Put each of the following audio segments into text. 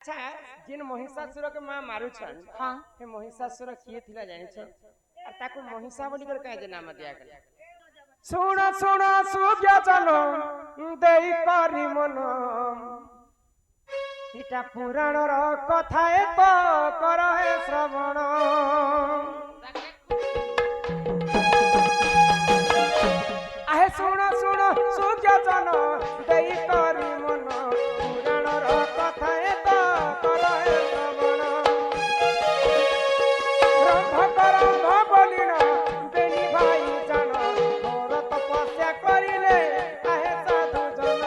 अच्छा जिन महिषासुर के मां मारुछन हाँ हे महिषासुर किए थिला जानिछ और ताको महिषा बोली कर काहे नाम दिया गेल सुण सुण सुज्ञ जन देई करी मन इटा पुराण र कथा ए तो कर हे श्रवण आहे सुण सुण सुज्ञ जन देई करी मन पुराण र कथा ए तो कर हे श्रवण रंभ करंभ बोलिन बेनी भाई जान घोर तपस्या करिले आहे साधु जन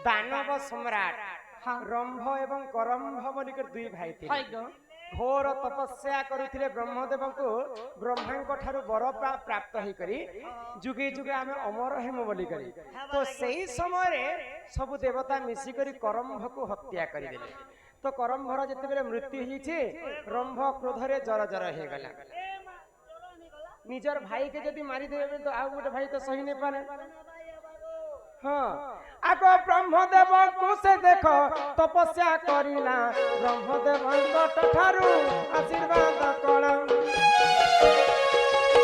दानव सम्राट हाँ रंभ एवं करंभ बोलिकर दुई भाई थे हाय गो घोर तपस्या करुथिले ब्रह्मदेव को ब्रह्मा ठारू वर प्राप्त होई करी जुगे जुगे आमे अमर हेमु बोली करी तो सही समय रे सब देवता मिसी करी करंभ को हत्या करी देले तो करंभर जते बेले मृत्यु हिचे रंभ क्रोध रे जर जर हे गला निजर भाई के जदी मारी देबे तो आ गोटे भाई तो सही नै पारे हाँ आगो ब्रह्मदेव को से देखो तपस्या करिला ब्रह्मदेव ठारू आशीर्वाद कला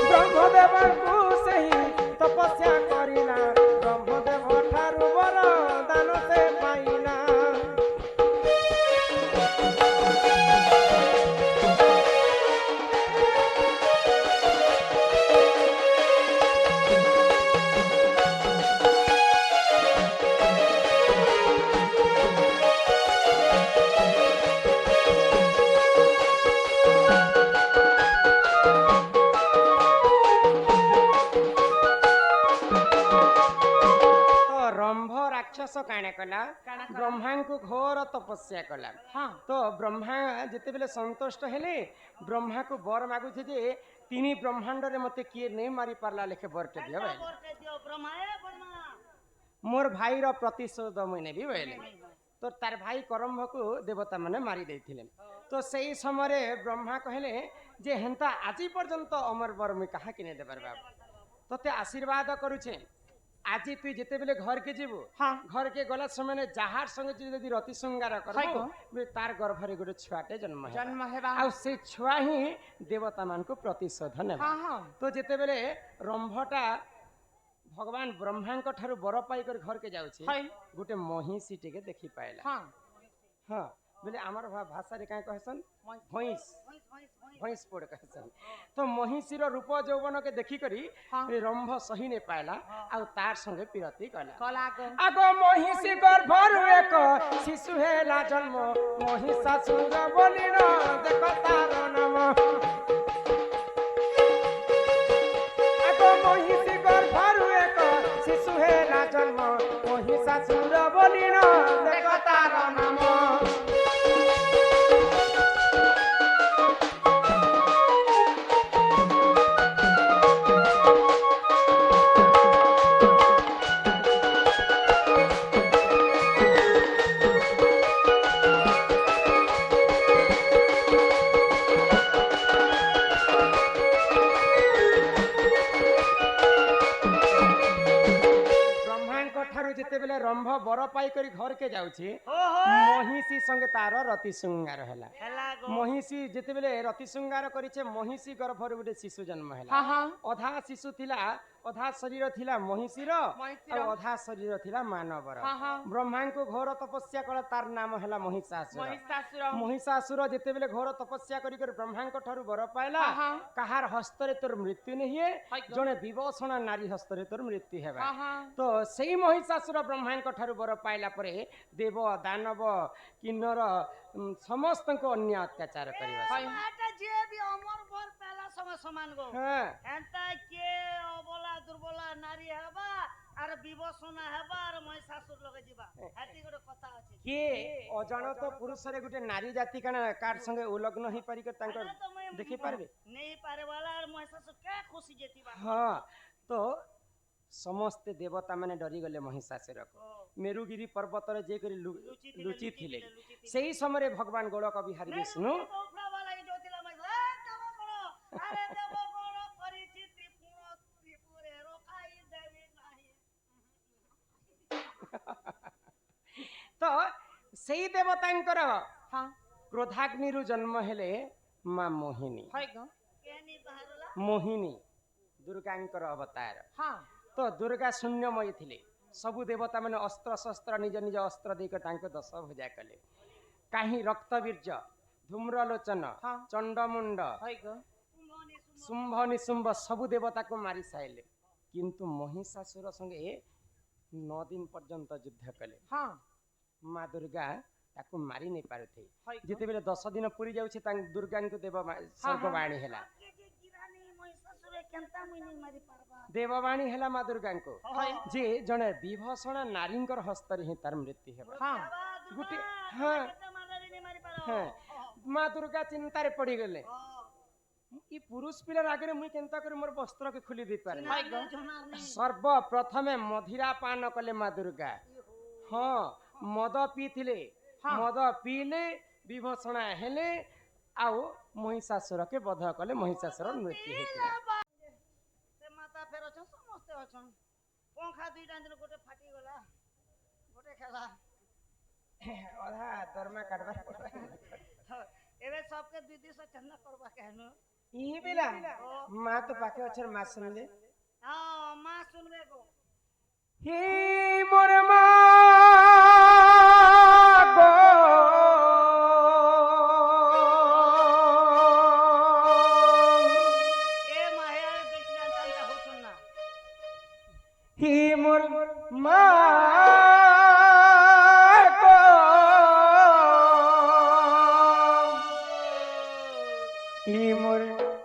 ब्रह्मदेव को से ही तपस्या करिला ब्रह्मदेव ठारू वरदान से पाइला राक्षस काणे कला ब्रह्मा को घोर तपस्या कला हाँ तो ब्रह्मा जिते बेले संतुष्ट हेले ब्रह्मा को बर मागु छे जे तिनी ब्रह्मांड रे मते किए नै मारी पारला लेखे बरटे दियो मोर भाई रो प्रतिशोध मैं नेबी बोले तो तार भाई करंभ को देवता माने मारी देथिले तो सही समय रे ब्रह्मा कहले जे हेंता आजि पर्यंत अमर बर में कहा किने देबार बाप तते आशीर्वाद करूछे आज तु जिते बेले घर के जीवु हाँ घर के गला समय जहार संगे जदी रति श्रृंगार करबो तार गर्भ रे गोटे छुआटे जन्म हेबा आ से छुआ ही देवता मान को प्रतिशोध नेबा हाँ हाँ तो जिते बेले रंभटा भगवान ब्रह्मा को ठारू बर पाई कर घर के जाउछि हाय गोटे महिषी टिके देखि पाइला हाँ हाँ बोले आमर भाषा रे काहे कहसन भैंस भैंस पोड़ कहसन तो महिषीर रूप यौवन के देखि करी हाँ रंभ सही ने पाइला आ तार संगे पिरती कला कला को आगो महिषी गर्भर एक शिशु हेला जन्म महिषासुर बोलिन देख तार नाम आगो महिषी गर्भर एक शिशु हेला जन्म महिषासुर बोलिन देख तार नाम रंभ बर पाई करी घर के जाउछि महिषी संगे तार रति श्रृंगार हैला महिषी जेते बेले रति श्रृंगार करिछे महिषी गर्भर गोटे शिशु जन्म हैला हाँ हाँ अधा शिशु थिला अधा शरीर थिला महिषीर और अधा शरीर थिला मानवर हाँ हाँ ब्रह्मा को घोर तपस्या कला तार नाम हैला महिषासुर महिषासुर जेते बेले घोर तपस्या करी कर ब्रह्मा को ठारू बर पाइला कहार हस्त रे तोर मृत्यु नहीं है जने विवसना नारी हस्त रे तोर मृत्यु हेबा तो सेही महिषासुर ब्रह्मा को ठारू बर पाइला परे देव दानव किन्नर समस्त को अन्य अत्याचार करिवा जे भी अमर बर पहला समय समान गो हां एंता के अबला दुर्बला नारी हेबा আরে বিবসনা হেবা আর মহিষাসুর লগে ଯିବା হেতি ଗୋଟେ কথা আছে କିଏ ଅଜାଣତ ପୁରୁଷରେ ଗୋଟେ ନାରୀ ଜାତି କାଣା କାର୍ ସଙ୍ଗେ ଉଲଗ୍ନ ହେଇ ପାରି କରି ତାଙ୍କର ଦେଖି ପାରିବେ ନେଇ ପାରେ वाला আর মহিষাসুর কে খুশি যেতিবা ହଁ ତ ସମସ୍ତେ ଦେବତା ମାନେ ଡରିଗଲେ ମହିଷାସୁରକୁ ମେରୁଗିରି ପର୍ବତରେ ଯେ କରି ଲୁଚି ଥିଲେ ସେହି ସମୟରେ ଭଗବାନ ଗୋଳକ ବିହାରୀ ବିଷ୍ଣୁ ବୋଫଡ଼ା वाला କି ଯୋଥିଲା ମହିଷା ଦେବ କୋଣ ଆରେ ଦେବ କୋଣ କରିଛି ତ୍ରିପୁରେ ରୋକାଇ ଦେବି ନାହିଁ ତ ସେଇ ଦେବତାଙ୍କର କ୍ରୋଧାଗ୍ନିରୁ ଜନ୍ମ ହେଲେ ମା ମୋହିନୀ କେନି ବାହାରଲା ମୋହିନୀ ଦୁର୍ଗାଙ୍କର ଅବତାର ତ ଦୁର୍ଗା ଶୂନ୍ୟମୟୀ ଥିଲେ ସବୁ ଦେବତା ମାନେ ଅସ୍ତ୍ର ଶସ୍ତ୍ର ନିଜ ନିଜ ଅସ୍ତ୍ର ଦେଇକି ତାଙ୍କୁ ଦଶ ଭୁଜା କଲେ କାହିଁ ରକ୍ତବୀର୍ଯ୍ୟ ଧୂମ୍ରଲୋଚନ ଚଣ୍ଡମୁଣ୍ଡ ଶୁମ୍ଭ ନିଶୁମ୍ଭ ସବୁ ଦେବତାକୁ ମାରି ସାରିଲେ କିନ୍ତୁ ମହିଷାସୁର ସଙ୍ଗେ 9 ଦିନ ପର୍ଯ୍ୟନ୍ତ ଯୁଦ୍ଧ କଲେ ମା ଦୁର୍ଗା ତାକୁ ମାରି ନେଇ ପାରୁଥିଲେ ଯେତେବେଳେ 10 ଦିନ ପୁରୀ ଯାଉଛି ତାଙ୍କ ଦୁର୍ଗାଙ୍କୁ ସର୍ଗବାଣୀ ହେଲା ଦେବବାଣୀ ହେଲା ମା ଦୁର୍ଗାଙ୍କୁ ଯେ ଜଣେ ବିଭୀଷଣା ନାରୀଙ୍କର ହସ୍ତରେ ହିଁ ତାର ମୃତ୍ୟୁ ହେବ ଗୋଟେ ମା ଦୁର୍ଗା ଚିନ୍ତାରେ ପଡ଼ିଗଲେ ଇ ପୁରୁଷ ପିଲାର ଆଗରେ ମୁଇଁ କେନ୍ତା କରି ମୋର ବସ୍ତ୍ରକେ ଖୋଲି ଦେଇ ପାରେ ସର୍ବପ୍ରଥମେ ମଧିରା ପାନ କଲେ ମା ଦୁର୍ଗା ମଦ ପିଇଥିଲେ ମଦ ପିଇଲେ ବିଭୀଷଣା ହେଲେ ଆଉ ମହିଷାସୁରକେ ବଧ କଲେ ମହିଷାସୁର ମୃତ୍ୟୁ ହେଇଥିଲା ସେ ମାତା ଫେର ଅଛନ୍ ସମସ୍ତେ ଅଛନ୍ ପଙ୍ଖା ଦୁଇଟା ଦିନ ଗୋଟେ ଫାଟି ଗଲା ଗୋଟେ ଖେଲା ଅଧା ଦରମା କାଟବା ଏବେ सबके 200 चंदा करबा कहनु ଇ ବିଲା ମା ତ ପାଖେ ଅଛନ୍ ମା ଶୁଣିଲେ माँ सुनबे को हे मोर माँ गो ए माया देखिया चंदा हो सुनना हे मोर माँ गो हे मोर माँ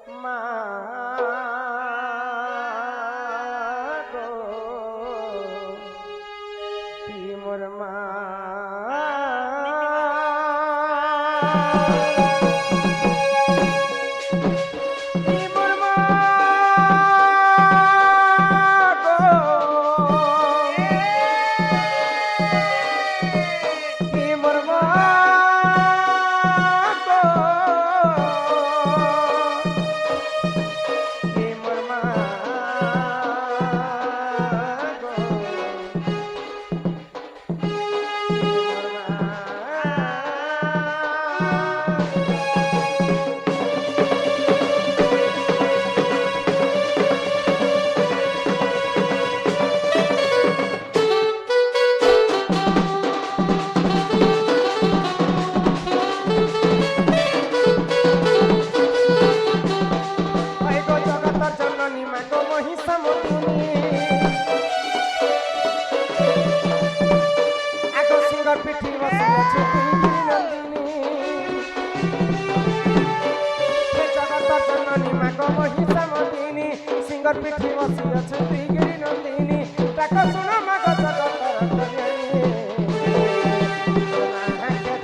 सिंगर पिठी बसी अछती गिरी नंदिनी ताक सुन माग जगतर कल्याणी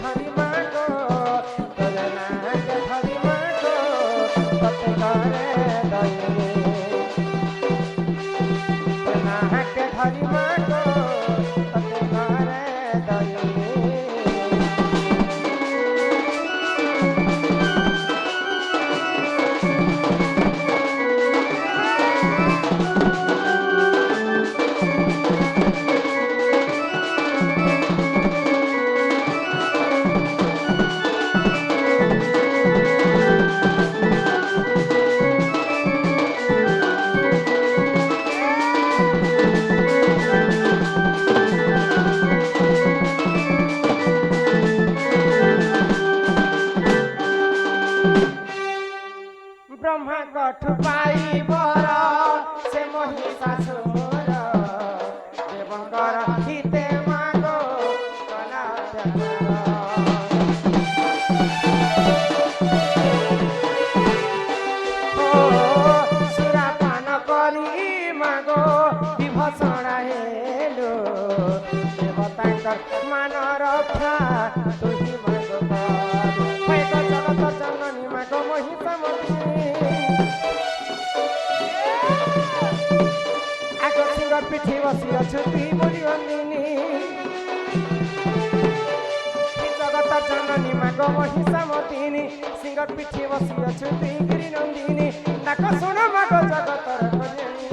धरी मागो तोरे नाके धरी मागो तते करे दयनी नाके धरी मागो तते करे दयनी ब्रह्मा कठ पाई बर से महिषासुर देवंकर हिते मागो कला सुरापान करी मागो विभीषणा हे देवतांकर मान रक्षा तुही मागो हय गो जगत जननी मागो महिषमती आगो सिंगर पिठी बसी अछुती बोली वंदिनी जगत जननी मागो महिषमती सिंगर पिठी बसी अछुती गिरी नंदिनी डाक शुण मागो जगतर कल्याणी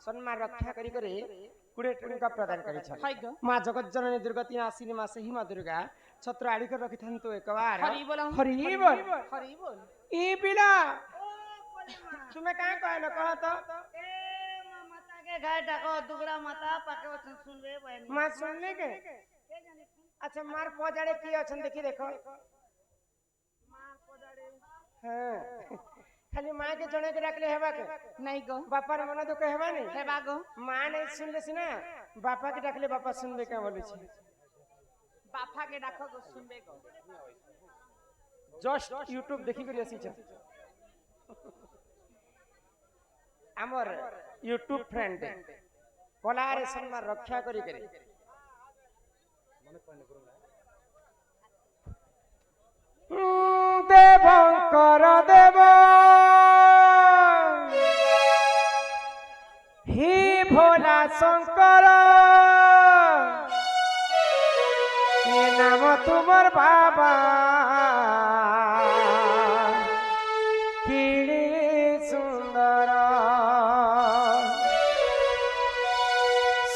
सम्मान रक्षा करी करे कुड़े टंका प्रदान करी छ मां जगत जननी दुर्गति आसीनी मां सही मां दुर्गा छत्र आड़ी कर रखी थंतो एक बार हरि बोल हरि बोल हरि बोल ई पिला ओ कोलीमा तुम्हें का कहलो कह तो ए माता के गाय डाको दुगरा माता पाके वचन सुनबे बहनी मां सुनले के जाने अच्छा मार पजाड़े की अछन देखी देखो मां पदाड़े हां खाली मां के जणे के डाकले हेबा के नहीं गो बापार मन दुख हेबा नहीं हेबा गो मां नहीं सुनले सिना बापा के डाकले बापा सुनबे का बोले छी बापा के डाको गो सुनबे गो जस्ट यूट्यूब देखी करी आसी छ हमर यूट्यूब फ्रेंड कलारे सम्मान रक्षा करी करे देवंकर देव ही भोला शंकर ये नाम तुमर बाबा किड़ी सुंदर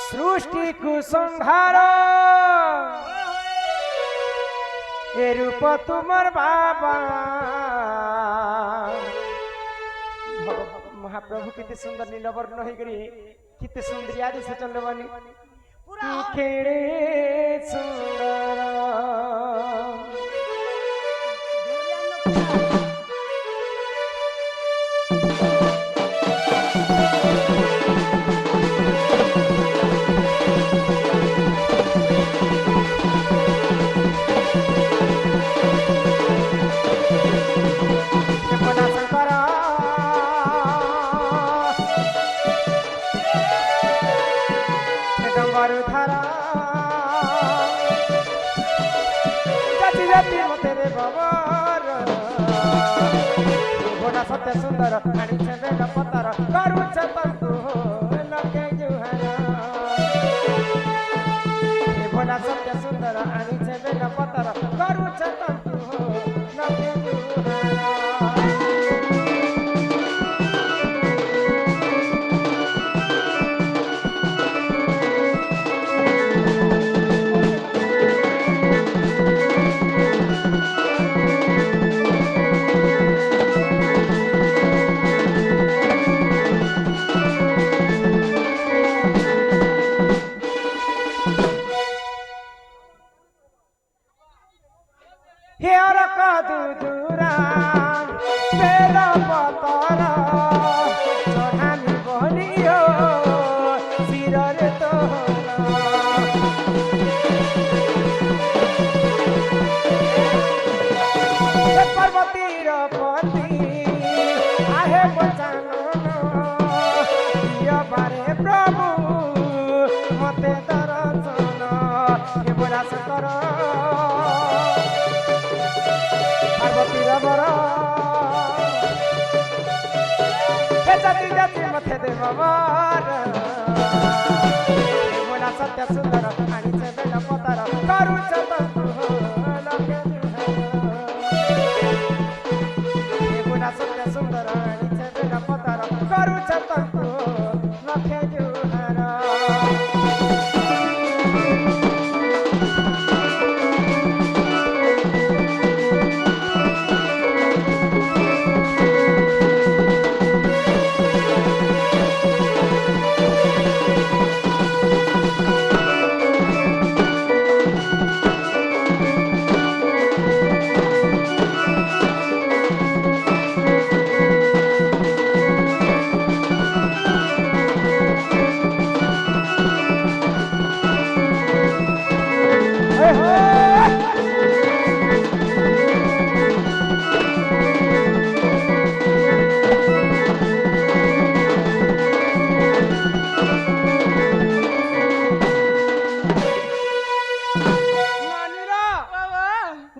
सृष्टि को संहार ए रूप तुमर बाबा महाप्रभु कितने सुंदर नीलवर्ण हो गई कितने सुंदरिया से चल बनी खेड़े सुंदर सत्य सुंदर आनी छे पतर करू तंतु लगे जुहार भोला सत्य सुंदर आनी छे पतर करू तंतु लगे जुहार ପ୍ରେମବର ଏଗୁଣା ସତ୍ୟ ସୁନ୍ଦର ଆଣିଛେ ବେଲ ପତାର କରୁଛ ତଙ୍କୁ ଲକ୍ଷେ ଏଗୁଣା ସତ୍ୟ ସୁନ୍ଦର ଆଣିଛେ ବେଲ ପତାର କରୁଛ ତଙ୍କୁ ଲକ୍ଷେ ଜୁହାର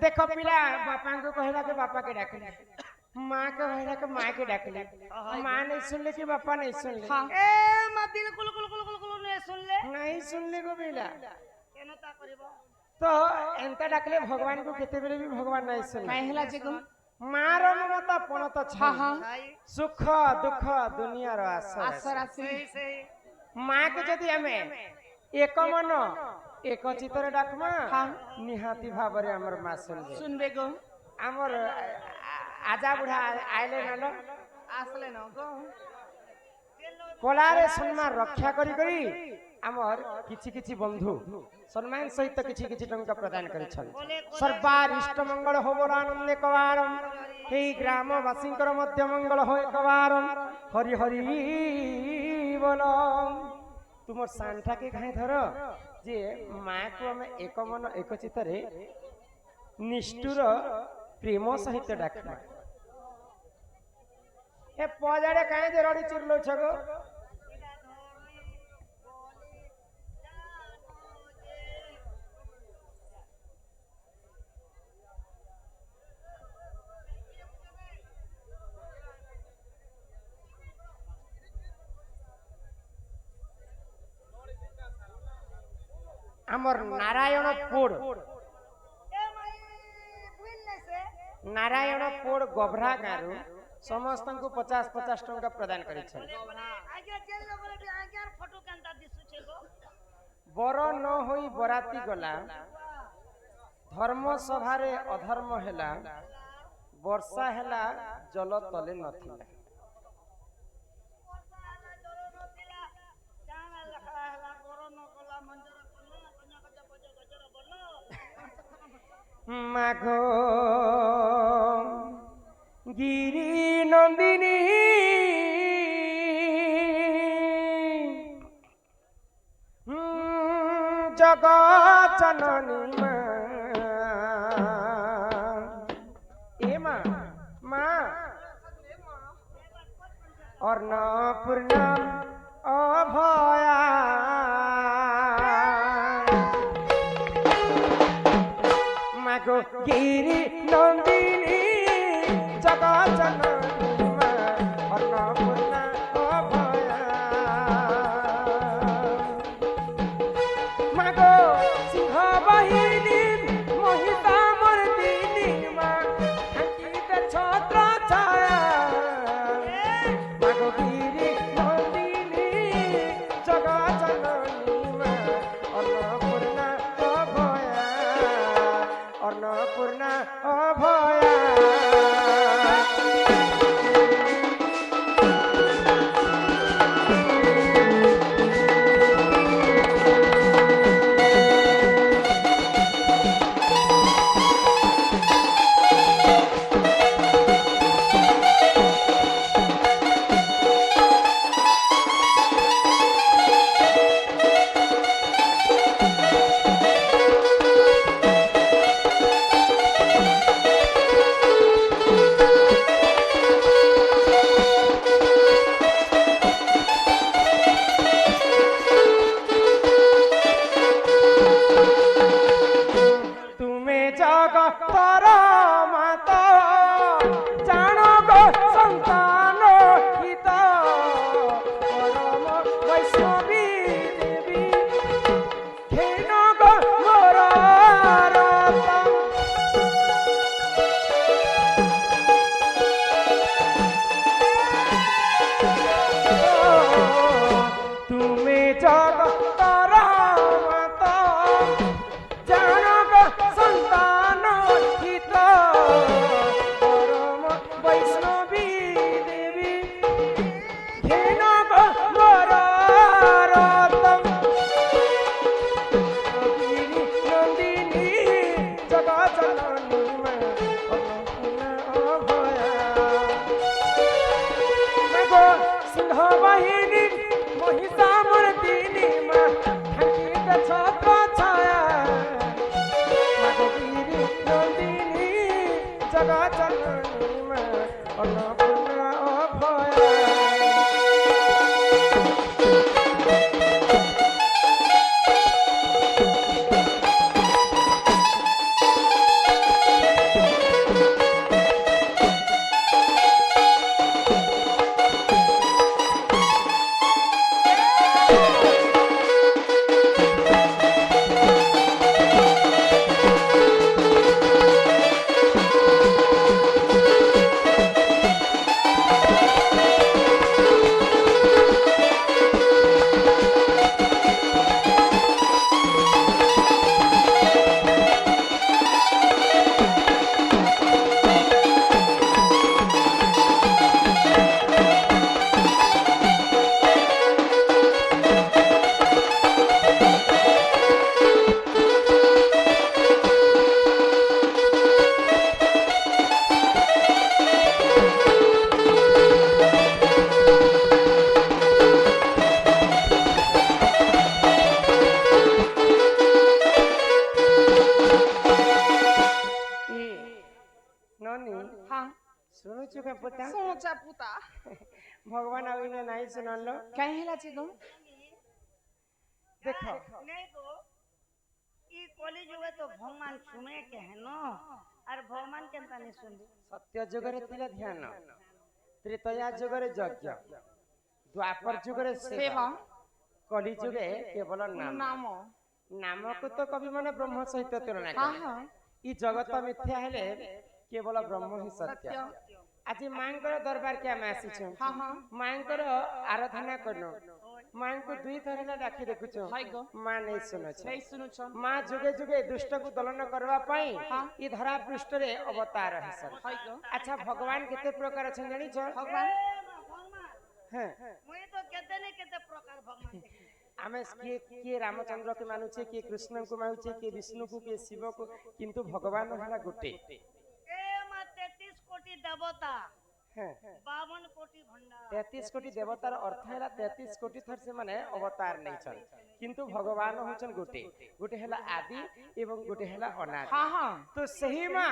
देखो पिला बापा को कहला के बापा के डाकले माँ के कहला के माँ के डाकले माँ नहीं सुन ले कि बापा नहीं सुन ले ए मां बिल्कुल कुल कुल कुल कुल नहीं सुन ले को पिला केनो ता करबो तो एंता डाकले भगवान को केते बेले भी भगवान नहीं सुन कहला जे को माँ रो ममता पण तो छा सुख दुख दुनिया रो आसर सही माँ के जदी हमें एक मन एक चित्तर डाकमा निहाती भाबरे हमर माँ सुनबे गो हमर आजा बुढ़ा आइले नलो आसले न गो कोलारे सम्मान रक्षा करी करी हमर किछि किछि बंधु सम्मान सहित किछि किछि टंका प्रदान करि छल सर्वार इष्ट मंगल होबो आनंद एकवारम हे ग्रामवासींकर मध्य मंगल हो एकवारम हरि हरि बोलो तुमर सांठा के घाय धर जे माँ को हमें एक मन एक चित्तरे निष्ठुर प्रेम सहित डाकमा ए पजाड़े काहे जे रडी चिरलो छगो हमर नारायणपुर नारायणपुर गोभरा गारू समस्त को 50-50 टंका प्रदान करि छल बर न होई बराती गला धर्म सभा रे अधर्म हैला वर्षा हैला जल तले नथिला माघो गिरी नंदिनी जगत जननी माँ माँ और न पूर्णा अभया मागो गिरी नंदिनी जगत जननी माँ और न पूर्णा अभया मागो सिंह बाहिनी महिषा मर्दिनी माँ अंकित छत्र छाया मागो गिरी नंदिनी जगत जननी माँ अन्नपूर्णा अभया अन्नपूर्णा ଶୁଣୁଛୁ କେ ପୁତା ଶୁଣୁଛା ପୁତା ଭଗବାନ ଆଉ ଇନେ ନାହିଁ ଶୁଣଲ କାହିଁ ହେଲା ଯେ ଗো ଦେଖ नहीं को ई कली जुगे तो भगवान सुने के है न और भगवान केनता नहीं सुनबी ସତ୍ୟ ଯୁଗରେ ଥିଲା ଧ୍ୟାନ ତ୍ରେତୟା ଯୁଗରେ ଯଜ୍ଞ ଦ୍ୱାପର ଯୁଗରେ ସେବା ସେବା କଲି ଯୁগে କେବଳ ନାମ ନାମ ନାମକୁ ତ କବି ମାନେ ବ୍ରହ୍ମ ସହିତ ତୁଳନା ହଁ କଲେ ହଁ ଇ ଜଗତ ମିଥ୍ୟା ହେଲେ କେବଳ ବ୍ରହ୍ମ ହିଁ ସତ୍ୟ ସତ୍ୟ ଆଜି ମାଙ୍କର ଦରବାର କେ ଆମେ ଆସିଛୁ ହଁ ହଁ ମାଙ୍କର ଆରାଧନା କଲୁ ମାଙ୍କୁ ଦୁଇ ଥର ହେଲା ଡାକି ଦେଖୁଛୁ ହାଇ ଗো ମା ନେଇ ଶୁଣୁଛୁ ନେଇ ଶୁଣୁଛ ମା ଯୁଗେ ଯୁଗେ ଦୁଷ୍ଟକୁ ଦଳନ କରିବା ପାଇଁ ଇ ଧରା ପୃଷ୍ଠରେ ଅବତାର ହେସନ୍ ହାଇ ଗୋ ଆଚ୍ଛା ଭଗବାନ କେତେ ପ୍ରକାର ଅଛନ୍ତି ଜାଣିଛ ଭଗବାନ भगवान ହଁ मुई तो केते ने केते प्रकार भगवान देखी ଆମେ କିଏ ରାମଚନ୍ଦ୍ରକୁ ମାନୁଛେ କିଏ କୃଷ୍ଣଙ୍କୁ ମାନୁଛେ କିଏ ବିଷ୍ଣୁକୁ କିଏ ଶିବକୁ କିନ୍ତୁ ଭଗବାନ ହେଲା ଗୋଟେ ए मा 33 कोटी देवता ହଁ 52 कोटी भंडार 33 କୋଟି ଦେବତାର ଅର୍ଥ ହେଲା 33 କୋଟି ଥର ସେମାନେ ଅବତାର ନେଇଛନ୍ କିନ୍ତୁ ଭଗବାନ ହଉଛନ୍ ଗୋଟେ ଗୋଟେ ହେଲା ଆଦି ଏବଂ ଗୋଟେ ହେଲା ଅନାଦି ହଁ ହଁ ତ ସେହି ମା